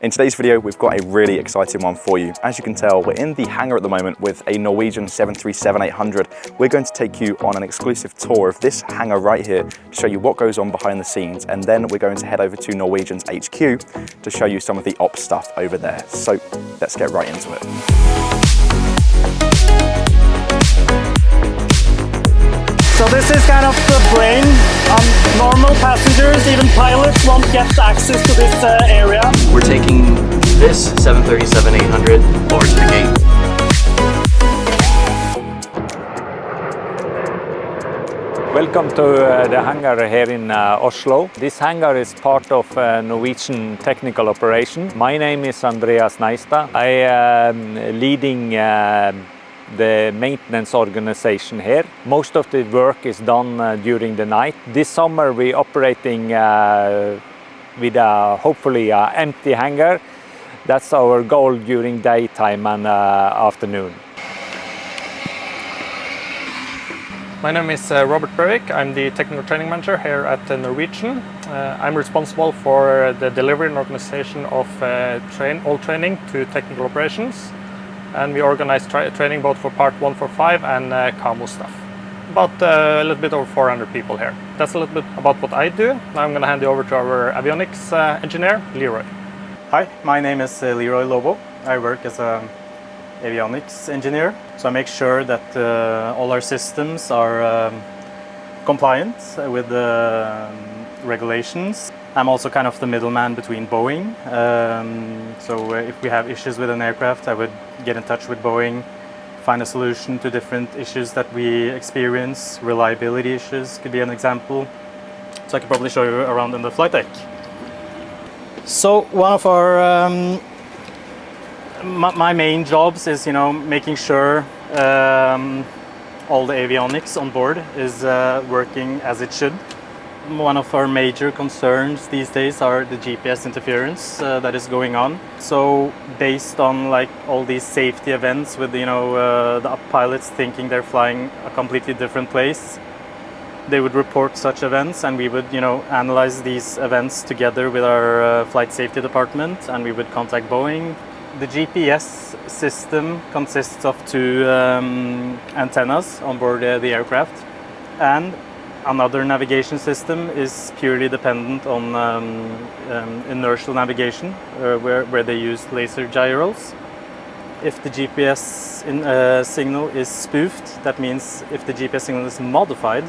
In today's video, we've got a really exciting one for you. As you can tell, we're in the hangar at the moment with a Norwegian 737-800. We're going to take you on an exclusive tour of this hangar right here to show you what goes on behind the scenes, and then we're going to head over to Norwegian's HQ to show you some of the ops stuff over there. So let's get right into it. So this is kind of the brain. Normal passengers, even pilots, won't get access to this area. We're taking this 737-800 over to the gate. Welcome to the hangar here in Oslo. This hangar is part of Norwegian technical operation. My name is Andreas Neistad. I am leading the maintenance organization here. Most of the work is done during the night. This summer we're operating with hopefully an empty hangar. That's our goal during daytime and afternoon. My name is Robert Berwick. I'm the technical training manager here at Norwegian. I'm responsible for the delivery and organization of all training to technical operations. And we organize training both for Part 145 and CAMO stuff. About a little bit over 400 people here. That's a little bit about what I do. Now I'm going to hand you over to our avionics engineer, Leroy. Hi, my name is Leroy Lobo. I work as an avionics engineer. So I make sure that all our systems are compliant with the regulations. I'm also kind of the middleman between Boeing. So if we have issues with an aircraft, I would get in touch with Boeing, find a solution to different issues that we experience. Reliability issues could be an example. So I could probably show you around in the flight deck. So one of our my main jobs is, making sure all the avionics on board is working as it should. One of our major concerns these days are the GPS interference that is going on. So based on all these safety events with the pilots thinking they're flying a completely different place, they would report such events, and we would analyze these events together with our flight safety department, and we would contact Boeing. The GPS system consists of two antennas on board the aircraft, and another navigation system is purely dependent on inertial navigation, where they use laser gyros. If the GPS signal is spoofed, that means if the GPS signal is modified,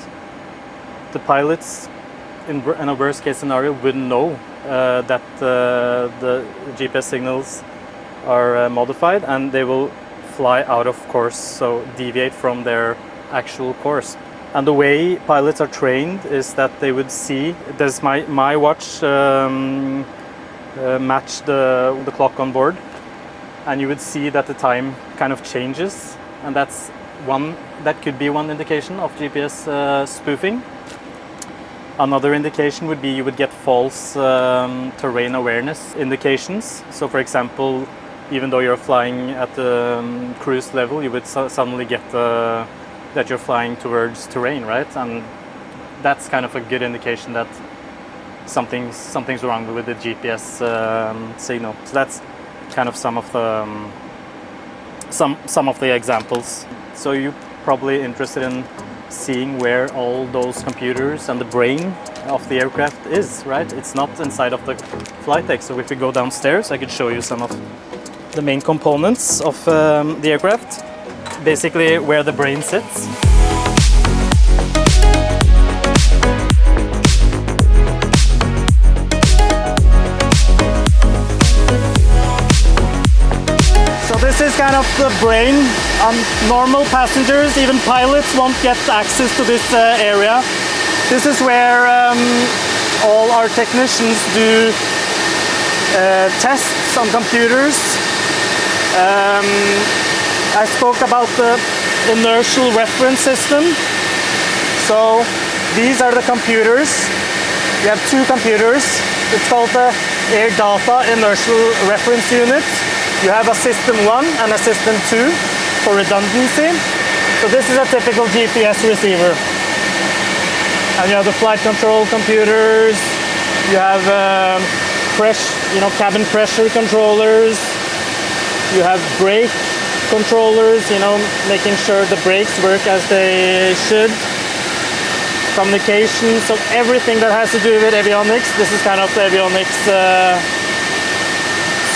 the pilots in a worst case scenario wouldn't know that the GPS signals are modified, and they will fly out of course, so deviate from their actual course. And the way pilots are trained is that they would see, does my watch match the clock on board, and you would see that the time kind of changes, and that could be one indication of GPS spoofing. Another indication would be you would get false terrain awareness indications. So for example, even though you're flying at the cruise level, you would suddenly get that you're flying towards terrain, right? And that's kind of a good indication that something's wrong with the GPS signal. So that's kind of some of the examples. So you're probably interested in seeing where all those computers and the brain of the aircraft is, right? It's not inside of the flight deck. So if we go downstairs, I could show you some of the main components of the aircraft. Basically where the brain sits. So this is kind of the brain. Normal passengers, even pilots, won't get access to this area. This is where all our technicians do tests on computers. I spoke about the inertial reference system. So these are the computers. You have two computers. It's called the Air Data Inertial Reference Unit. You have a System 1 and a System 2 for redundancy. So this is a typical GPS receiver. And you have the flight control computers. You have cabin pressure controllers. You have brake controllers, making sure the brakes work as they should. Communication, so everything that has to do with avionics, this is kind of the avionics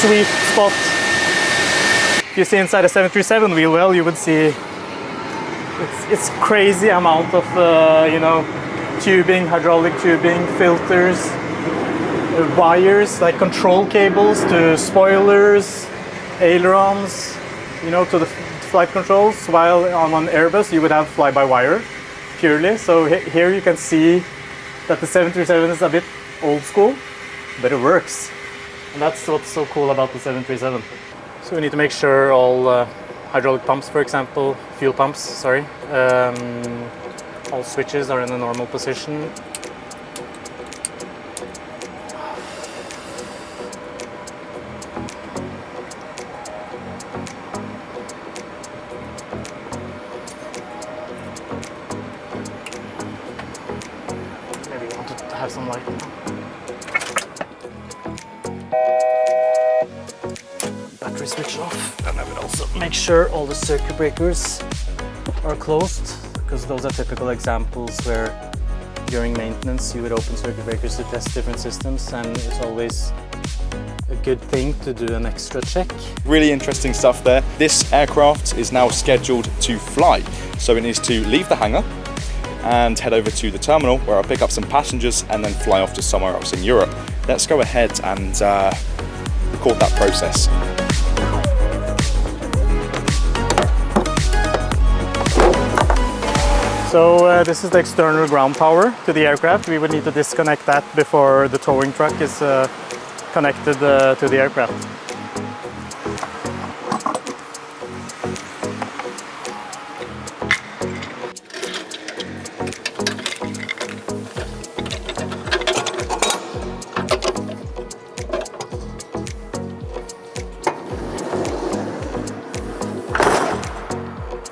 sweet spot. If you see inside a 737 wheel well, you would see it's crazy amount of tubing, hydraulic tubing, filters, wires like control cables to spoilers, ailerons, to the flight controls. While on an Airbus you would have fly-by-wire purely. So here you can see that the 737 is a bit old school, but it works. And that's what's so cool about the 737. So we need to make sure all hydraulic pumps, for example, fuel pumps, sorry, all switches are in the normal position. Maybe we want to have some light. Battery switch off, and I would also make sure all the circuit breakers are closed, because those are typical examples where during maintenance you would open circuit breakers to test different systems, and it's always a good thing to do an extra check. Really interesting stuff there. This aircraft is now scheduled to fly, so it needs to leave the hangar and head over to the terminal where I'll pick up some passengers and then fly off to somewhere else in Europe. Let's go ahead and record that process. So this is the external ground power to the aircraft. We would need to disconnect that before the towing truck is connected to the aircraft.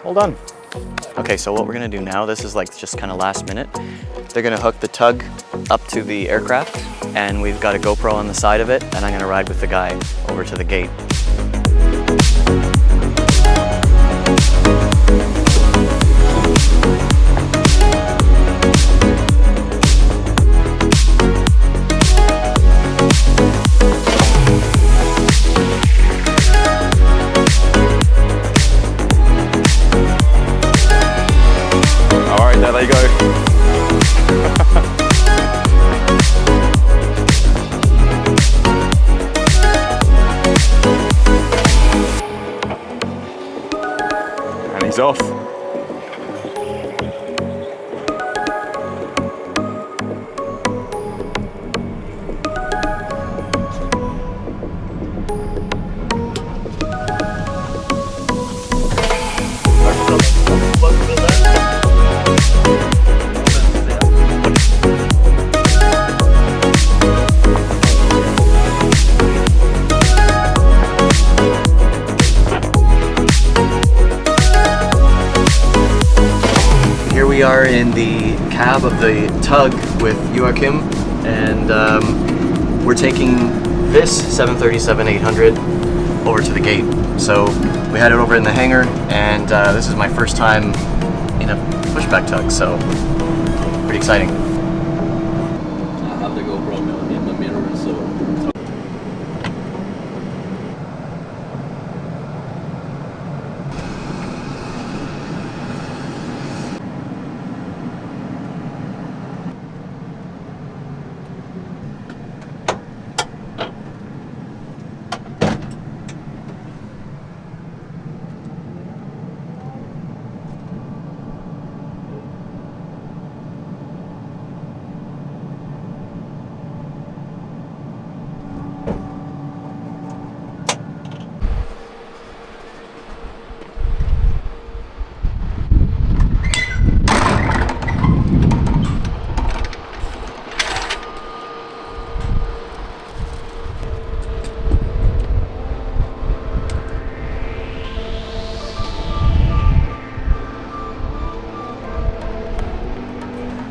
All done. Okay, so what we're gonna do now, this is like just kind of last minute. They're gonna hook the tug up to the aircraft, and we've got a GoPro on the side of it, and I'm gonna ride with the guy over to the gate. There you go. And he's off. We are in the cab of the tug with Joachim, and we're taking this 737-800 over to the gate. So we had it over in the hangar, and this is my first time in a pushback tug, so pretty exciting. I have the GoPro in the mirror, so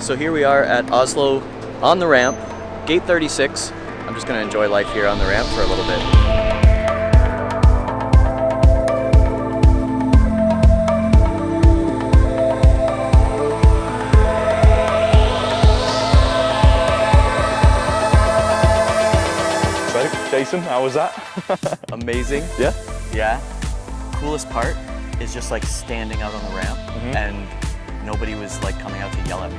So here we are at Oslo on the ramp, gate 36. I'm just going to enjoy life here on the ramp for a little bit. So, Jason, how was that? Amazing. Yeah? Yeah. Coolest part is just like standing out on the ramp and nobody was like coming out to yell at me.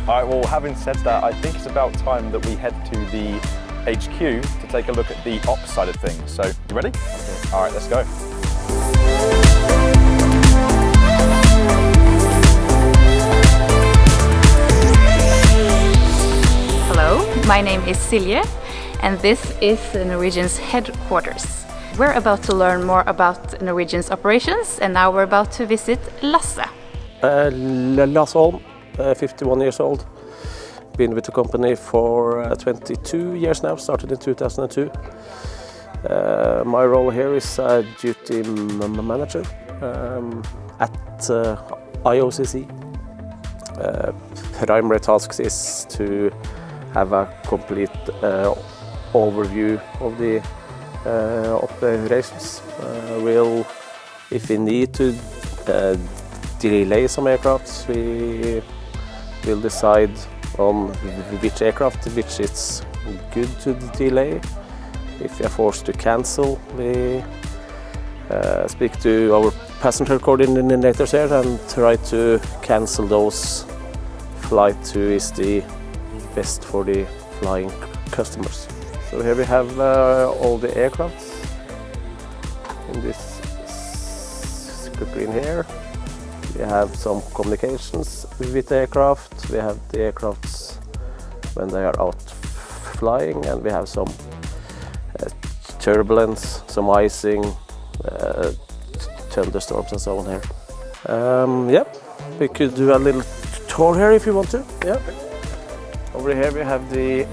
All right, well, having said that, I think it's about time that we head to the HQ to take a look at the ops side of things. So, you ready? Okay. All right, let's go. Hello, my name is Silje, and this is Norwegian's headquarters. We're about to learn more about Norwegian's operations, and now we're about to visit Lasse. Lasse Holm, 51 years old. Been with the company for 22 years now, started in 2002. My role here is duty manager at IOCC. Primary tasks is to have a complete overview of the operations. We'll, if we need to delay some aircraft, we will decide on which aircraft, which it's good to delay. If we are forced to cancel, we speak to our passenger coordinators here and try to cancel those flights who is the best for the flying customers. So here we have all the aircraft in this screen here. We have some communications with the aircraft. We have the aircrafts when they are out flying, and we have some turbulence, some icing, thunderstorms and so on here. Yeah, we could do a little tour here if you want to. Yeah. Over here we have the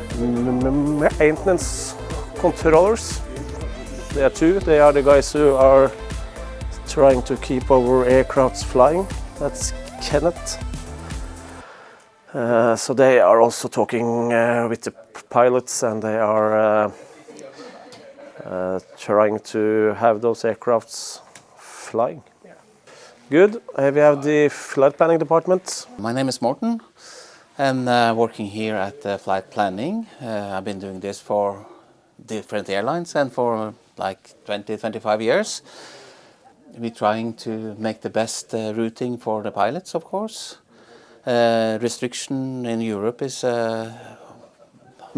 maintenance controllers. There are two. They are the guys who are trying to keep our aircrafts flying. That's Kenneth. So they are also talking with the pilots, and they are trying to have those aircrafts flying. Good. Here we have the flight planning department. My name is Morten. I'm working here at flight planning. I've been doing this for different airlines and for like 20-25 years. We're trying to make the best routing for the pilots, of course. Restriction in Europe is a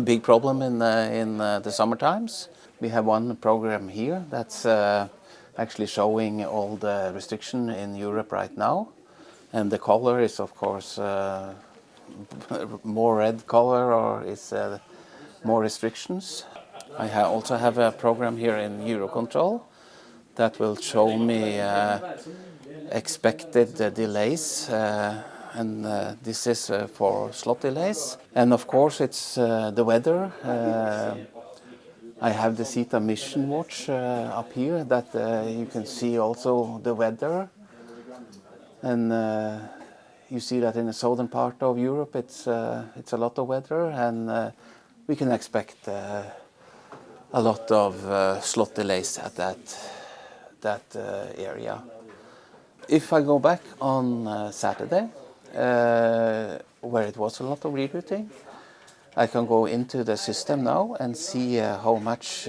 big problem in the summer times. We have one program here that's actually showing all the restriction in Europe right now. And the color is, of course, more red color, or is more restrictions. I also have a program here in Eurocontrol that will show me expected delays, and this is for slot delays. And of course it's the weather. I have the SITA Mission Watch up here that you can see also the weather. And you see that in the southern part of Europe it's a lot of weather, and we can expect a lot of slot delays at that area. If I go back on Saturday, where it was a lot of rerouting, I can go into the system now and see how much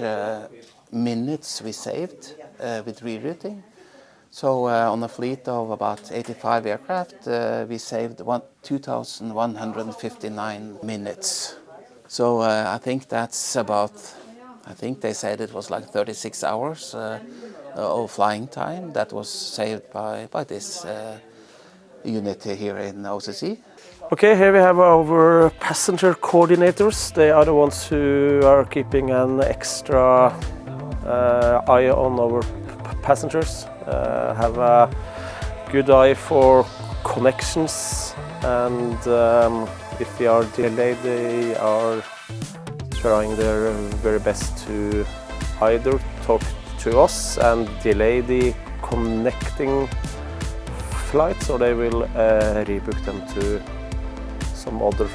minutes we saved with rerouting. So on a fleet of about 85 aircraft, we saved 2,159 minutes. So I think that's about, I think they said it was like 36 hours of flying time that was saved by this unit here in OCC. Okay, here we have our passenger coordinators. They are the ones who are keeping an extra eye on our passengers. Have a good eye for connections, and if we are delayed, they are trying their very best to either talk to us and delay the connecting flights, or they will rebook them to some other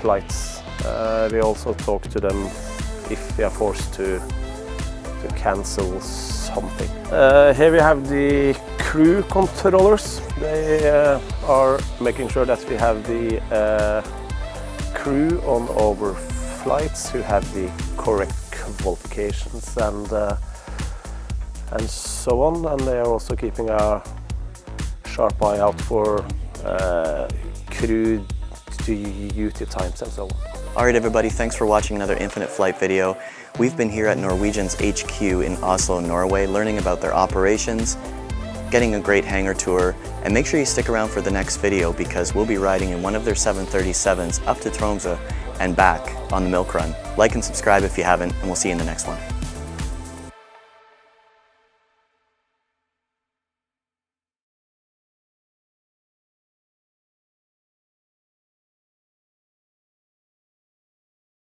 flights. We also talk to them if we are forced to cancel something. Here we have the crew controllers. They are making sure that we have the crew on our flights who have the correct qualifications and so on. And they are also keeping a sharp eye out for crew duty times and so on. Alright everybody, thanks for watching another Infinite Flight video. We've been here at Norwegian's HQ in Oslo, Norway, learning about their operations, getting a great hangar tour, and make sure you stick around for the next video because we'll be riding in one of their 737s up to Tromsø and back on the milk run. Like and subscribe if you haven't, and we'll see you in the next one.